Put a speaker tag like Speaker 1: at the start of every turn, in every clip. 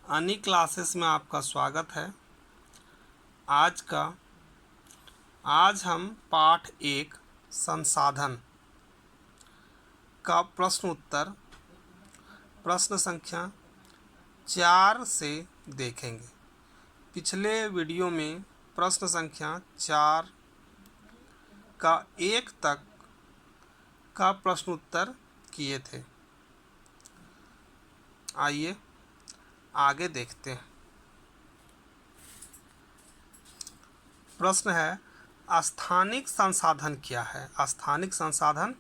Speaker 1: अनी क्लासेस में आपका स्वागत है। आज हम पाठ 1 संसाधन का प्रश्न उत्तर प्रश्न संख्या 4 से देखेंगे। पिछले वीडियो में प्रश्न संख्या 4 का 1 तक का प्रश्न उत्तर किए थे। आइए आगे देखते हैं। प्रश्न है, स्थानिक संसाधन क्या है? स्थानिक संसाधन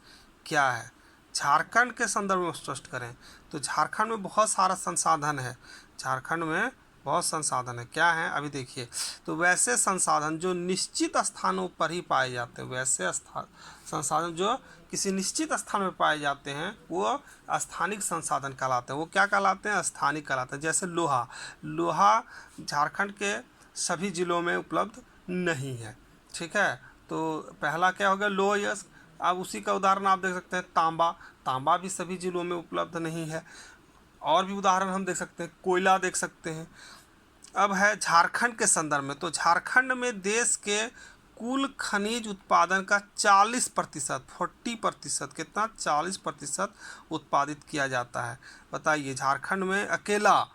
Speaker 1: क्या है? झारखंड के संदर्भ में स्पष्ट करें। तो झारखंड में बहुत सारा संसाधन है। झारखंड में बहुत संसाधन है। क्या है अभी देखिए। तो वैसे संसाधन जो निश्चित स्थानों पर ही पाए जाते हैं, वैसे संसाधन जो किसी निश्चित स्थान में पाए जाते हैं वो स्थानिक संसाधन कहलाते हैं। वो क्या कहलाते हैं? स्थानिक कहलाते हैं। जैसे लोहा झारखंड के सभी जिलों में उपलब्ध नहीं है। ठीक है, तो पहला क्या हो गया? लोह यश। अब उसी का उदाहरण आप देख सकते हैं तांबा भी सभी जिलों में उपलब्ध नहीं है। और भी उदाहरण हम देख सकते हैं, कोयला देख सकते हैं। अब है झारखंड के संदर्भ में। तो झारखंड में देश के कुल खनिज उत्पादन का 40% कितना? 40% उत्पादित किया जाता है। बताइए, झारखंड में अकेला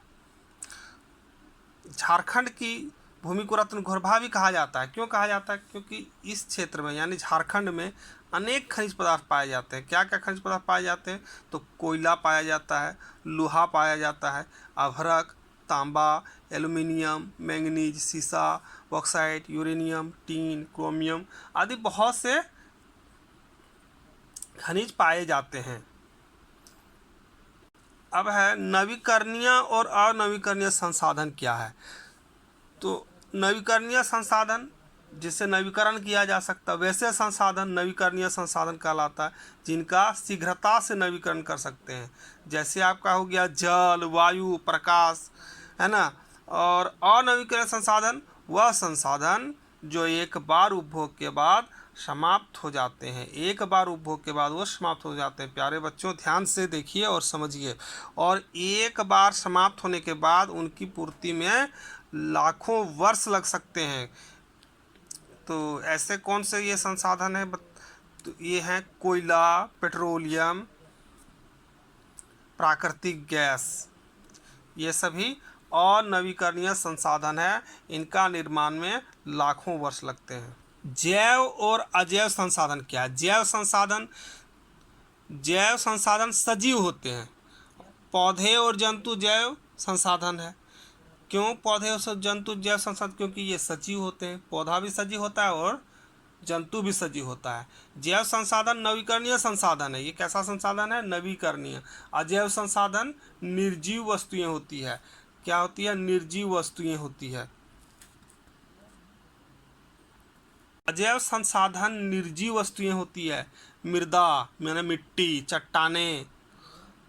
Speaker 1: झारखंड की भूमि को रत्न घोरभा भी कहा जाता है। क्यों कहा जाता है? क्योंकि इस क्षेत्र में यानी झारखंड में अनेक खनिज पदार्थ पाए जाते हैं। क्या क्या खनिज पदार्थ पाए जाते हैं? तो कोयला पाया जाता है, लोहा पाया जाता है, अभ्रक, तांबा, एल्युमिनियम, मैंगनीज, सीसा, बॉक्साइट, यूरेनियम, टीन, क्रोमियम आदि बहुत से खनिज पाए जाते हैं। अब है नवीकरणीय और अनवीकरणीय संसाधन क्या है? तो नवीकरणीय संसाधन जिससे नवीकरण किया जा सकता है, वैसे संसाधन नवीकरणीय संसाधन कहलाता है जिनका शीघ्रता से नवीकरण कर सकते हैं। जैसे आपका हो गया जल, वायु, प्रकाश, है ना। और अनवीकरणीय संसाधन वह संसाधन जो एक बार उपभोग के बाद समाप्त हो जाते हैं। एक बार उपभोग के बाद वो समाप्त हो जाते हैं। प्यारे बच्चों, ध्यान से देखिए और समझिए। और एक बार समाप्त होने के बाद उनकी पूर्ति में लाखों वर्ष लग सकते हैं। तो ऐसे कौन से ये संसाधन है? तो ये हैं कोयला, पेट्रोलियम, प्राकृतिक गैस। ये सभी अनवीकरणीय संसाधन है। इनका निर्माण में लाखों वर्ष लगते हैं। जैव और अजैव संसाधन क्या है? जैव संसाधन सजीव होते हैं। पौधे और जंतु जैव संसाधन है। क्यों पौधे और जंतु जैव संसाधन? क्योंकि ये सजीव होते हैं। पौधा भी सजीव होता है और जंतु भी सजीव होता है। जैव संसाधन नवीकरणीय संसाधन है। ये कैसा संसाधन है? नवीकरणीय। अजैव संसाधन निर्जीव वस्तुएं होती है। क्या होती है? निर्जीव वस्तुएं होती है। अजैव संसाधन निर्जीव वस्तुएं होती है। मृदा यानी मिट्टी, चट्टानें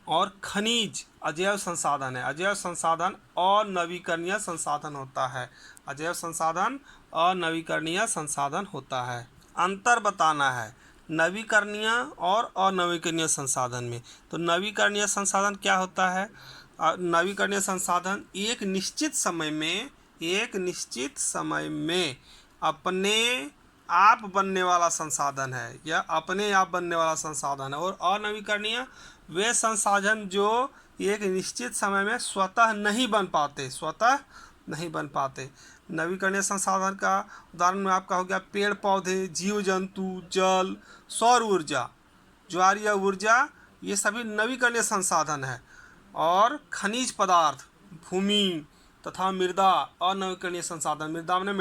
Speaker 1: और खनिज अजैव संसाधन है। अजैव संसाधन अनवीकरणीय संसाधन होता है। अजैव संसाधन अनवीकरणीय संसाधन होता है। अंतर बताना है नवीकरणीय और अनवीकरणीय संसाधन में। तो नवीकरणीय संसाधन क्या होता है? नवीकरणीय संसाधन एक निश्चित समय में अपने आप बनने वाला संसाधन है या अपने आप बनने वाला संसाधन है। और अनवीकरणीय वे संसाधन जो एक निश्चित समय में स्वतः नहीं बन पाते। नवीकरणीय संसाधन का उदाहरण में आपका हो गया पेड़ पौधे, जीव जंतु, जल, सौर ऊर्जा, ज्वारीय ऊर्जा, ये सभी नवीकरणीय संसाधन है। और खनिज पदार्थ, भूमि तथा मृदा अनवीकरणीय संसाधन। मृदा माने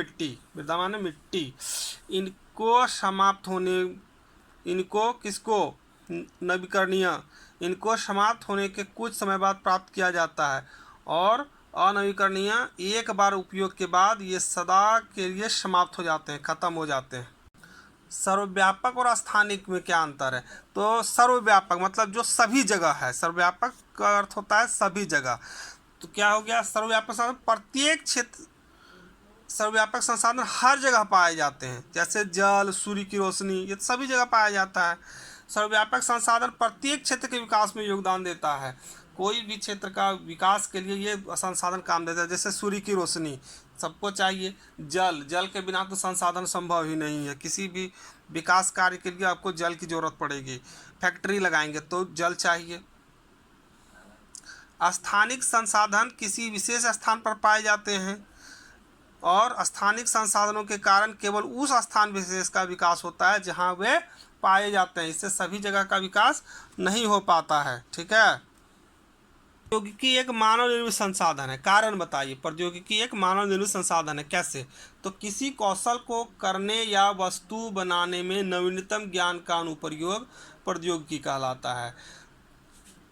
Speaker 1: मिट्टी। इनको समाप्त होने के कुछ समय बाद प्राप्त किया जाता है। और अनवीकरणीय एक बार उपयोग के बाद ये सदा के लिए समाप्त हो जाते हैं, खत्म हो जाते हैं। सर्वव्यापक और स्थानिक में क्या अंतर है? तो सर्वव्यापक मतलब जो सभी जगह है। सर्वव्यापक का अर्थ होता है सभी जगह। तो क्या हो गया? सर्वव्यापक संसाधन प्रत्येक क्षेत्र, सर्वव्यापक संसाधन हर जगह पाए जाते हैं। जैसे जल, सूर्य की रोशनी, ये सभी जगह पाया जाता है। सर्वव्यापक संसाधन प्रत्येक क्षेत्र के विकास में योगदान देता है। कोई भी क्षेत्र का विकास के लिए ये संसाधन काम देता है। जैसे सूर्य की रोशनी सबको चाहिए, जल के बिना तो संसाधन संभव ही नहीं है। किसी भी विकास कार्य के लिए आपको जल की ज़रूरत पड़ेगी। फैक्ट्री लगाएंगे तो जल चाहिए। स्थानिक संसाधन किसी विशेष स्थान पर पाए जाते हैं और स्थानिक संसाधनों के कारण केवल उस स्थान विशेष का विकास होता है जहां वे पाए जाते हैं। इससे सभी जगह का विकास नहीं हो पाता है। ठीक है। प्रौद्योगिकी एक मानव निर्मित संसाधन है। कारण बताइए। प्रौद्योगिकी एक मानव निर्मित संसाधन है, कैसे? तो किसी कौशल को करने या वस्तु बनाने में नवीनतम ज्ञान का अनुप्रयोग प्रौद्योगिकी कहलाता है।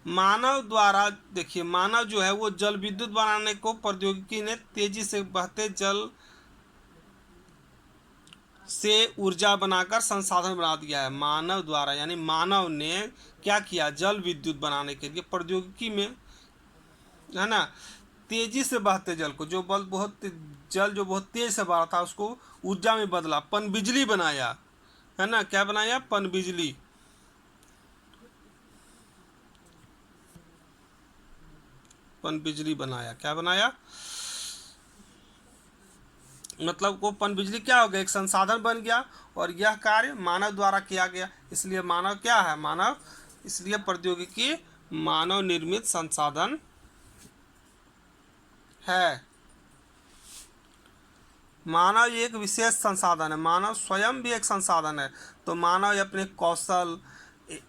Speaker 1: मानव द्वारा, देखिए, मानव जो है वो जल विद्युत बनाने को प्रौद्योगिकी ने तेजी से बहते जल से ऊर्जा बनाकर संसाधन बना दिया है। मानव द्वारा यानी मानव ने क्या किया? जल विद्युत बनाने के लिए प्रौद्योगिकी में, है ना, तेजी से बहते जल को, जो जो बहुत तेज से बह था उसको ऊर्जा में बदला, पनबिजली बनाया, है ना। क्या बनाया? पनबिजली। पनबिजली बनाया। क्या बनाया? मतलब वो पनबिजली क्या हो गया? एक संसाधन बन गया और यह कार्य मानव द्वारा किया गया। इसलिए मानव क्या है? मानव। इसलिए प्रौद्योगिकी मानव निर्मित संसाधन है। मानव एक विशेष संसाधन है। मानव स्वयं भी एक संसाधन है। तो मानव अपने कौशल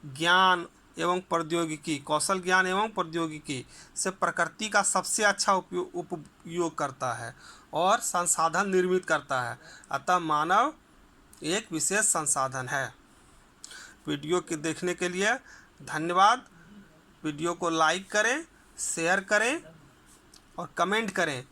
Speaker 1: ज्ञान एवं प्रौद्योगिकी, कौशल ज्ञान एवं प्रौद्योगिकी से प्रकृति का सबसे अच्छा उपयोग करता है और संसाधन निर्मित करता है। अतः मानव एक विशेष संसाधन है। वीडियो के देखने के लिए धन्यवाद। वीडियो को लाइक करें, शेयर करें और कमेंट करें।